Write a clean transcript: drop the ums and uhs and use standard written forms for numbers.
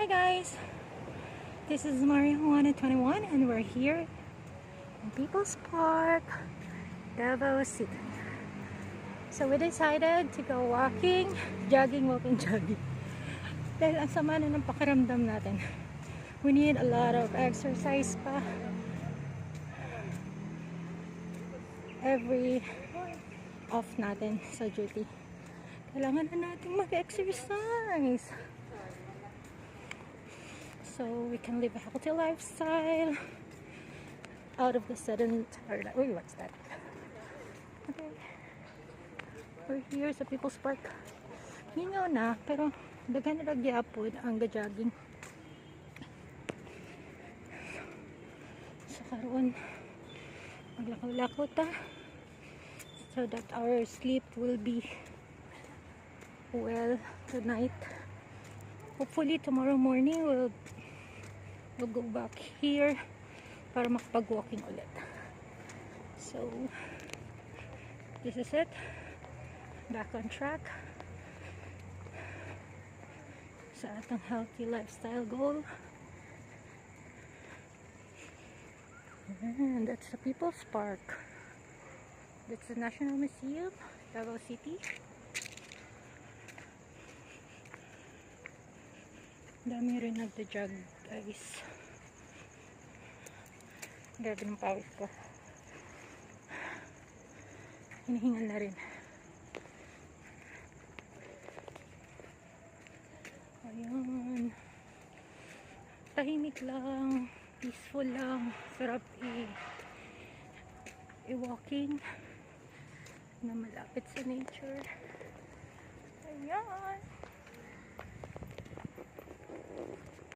guys, this is Marijuana21 and we're here in People's Park, Davao City. So we decided to go walking, jogging. Dahil ang sama na ng pakiramdam natin. We need a lot of exercise pa. Every off natin sa duty, kailangan na natin mag-exercise. So we can live a healthy lifestyle out of the sedentary life. Wait, what's that? Okay. We're here sa People's Park. Hingaw na, pero daghan na gyapon ang ga-jogging. So karon maglakaw-lakaw ta so that our sleep will be well tonight. Hopefully tomorrow morning we'll go back here para makapag-walking ulit. So this is it, back on track sa atong healthy lifestyle goal. And that's the People's Park. That's the National Museum, Davao City. Dami rin nagda-jog, guys. Grabe ng pawis ko. Hinihingal na rin. Ayan. Tahimik lang. Peaceful lang. Sarap i-walking na malapit sa nature. Ayan.